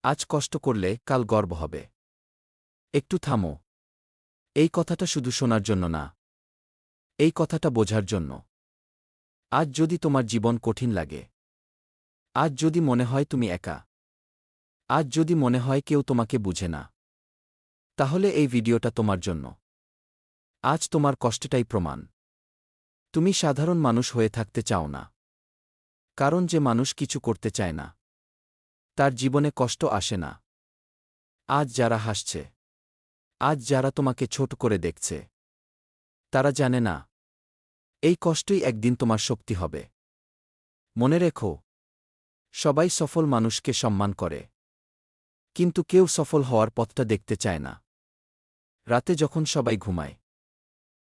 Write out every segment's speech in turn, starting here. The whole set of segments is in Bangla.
আজ কষ্ট করলে কাল গর্ব হবে। একটু থামো। এই কথাটা শুধু শোনার জন্য না, এই কথাটা বোঝার জন্য। আজ যদি তোমার জীবন কঠিন লাগে, আজ যদি মনে হয় তুমি একা, আজ যদি মনে হয় কেউ তোমাকে বুঝে না, তাহলে এই ভিডিওটা তোমার জন্য। আজ তোমার কষ্টটাই প্রমাণ। তুমি সাধারণ মানুষ হয়ে থাকতে চাও না। কারণ যে মানুষ কিছু করতে চায় না, তার জীবনে কষ্ট আসে না। আজ যারা হাসছে, আজ যারা তোমাকে ছোট করে দেখছে, তারা জানে না এই কষ্টই একদিন তোমার শক্তি হবে। মনে রেখো, সবাই সফল মানুষকে সম্মান করে, কিন্তু কেউ সফল হওয়ার পথটা দেখতে চায় না। রাতে যখন সবাই ঘুমায়,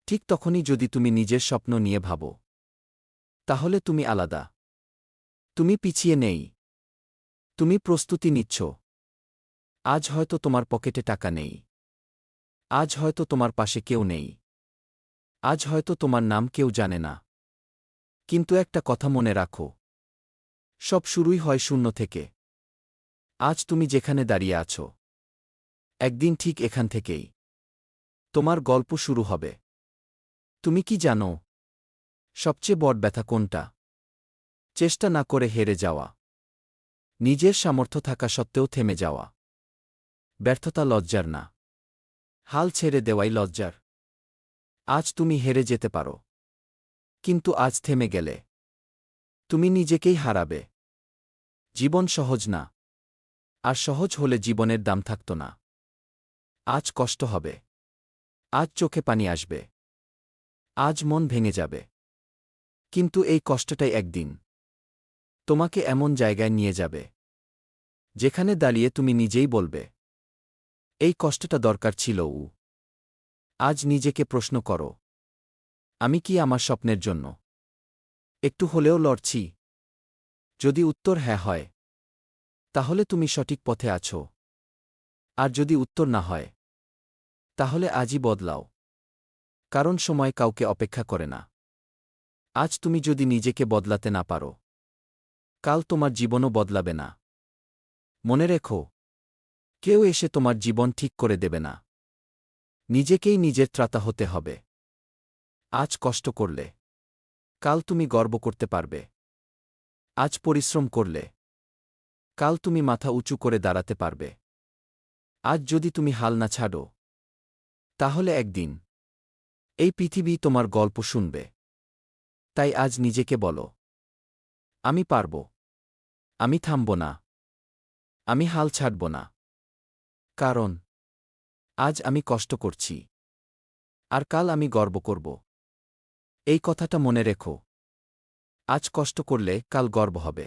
ঠিক তখনই যদি তুমি নিজের স্বপ্ন নিয়ে ভাবো, তাহলে তুমি আলাদা। তুমি পিছিয়ে নেই, তুমি প্রস্তুতি নিচ্ছ। আজ হয়তো তোমার পকেটে টাকা নেই, আজ হয়তো তোমার পাশে কেউ নেই, আজ হয়তো তোমার নাম কেউ জানে না, কিন্তু একটা কথা মনে রাখো, সব শুরুই হয় শূন্য থেকে। আজ তুমি যেখানে দাঁড়িয়ে আছো, একদিন ঠিক এখান থেকেই তোমার গল্প শুরু হবে। তুমি কি জানো, সবচেয়ে বড় ব্যথা কোনটা? চেষ্টা না করে হেরে যাওয়া, নিজের সামর্থ্য থাকা সত্ত্বেও থেমে যাওয়া। ব্যর্থতা লজ্জার না, হাল ছেড়ে দেওয়াই লজ্জার। আজ তুমি হেরে যেতে পারো, কিন্তু আজ থেমে গেলে তুমি নিজেকেই হারাবে। জীবন সহজ না, আর সহজ হলে জীবনের দাম থাকত না। আজ কষ্ট হবে, আজ চোখে পানি আসবে, আজ মন ভেঙে যাবে, কিন্তু এই কষ্টটাই একদিন তোমাকে এমন জায়গায় নিয়ে যাবে, যেখানে দাঁড়িয়ে তুমি নিজেই বলবে, এই কষ্টটা দরকার ছিল। আজ নিজেকে প্রশ্ন করো, আমি কি আমার স্বপ্নের জন্য একটু হলেও লড়ছি? যদি উত্তর হ্যাঁ হয়, তাহলে তুমি সঠিক পথে আছো। আর যদি উত্তর না হয়, তাহলে আজই বদলাও। কারণ সময় কাউকে অপেক্ষা করে না। আজ তুমি যদি নিজেকে বদলাতে না পারো, কাল তোমার জীবনও বদলাবে না। মনে রেখো, কেউ এসে তোমার জীবন ঠিক করে দেবে না। নিজেকেই নিজের ত্রাতা হতে হবে। আজ কষ্ট করলে কাল তুমি গর্ব করতে পারবে। আজ পরিশ্রম করলে কাল তুমি মাথা উঁচু করে দাঁড়াতে পারবে। আজ যদি তুমি হাল না ছাড়ো, তাহলে একদিন এই পৃথিবী তোমার গল্প শুনবে। তাই আজ নিজেকে বলো, আমি পারব, আমি থামব না, আমি হাল ছাড়ব না। কারণ আজ আমি কষ্ট করছি, আর কাল আমি গর্ব করব। এই কথাটা মনে রেখো, আজ কষ্ট করলে কাল গর্ব হবে।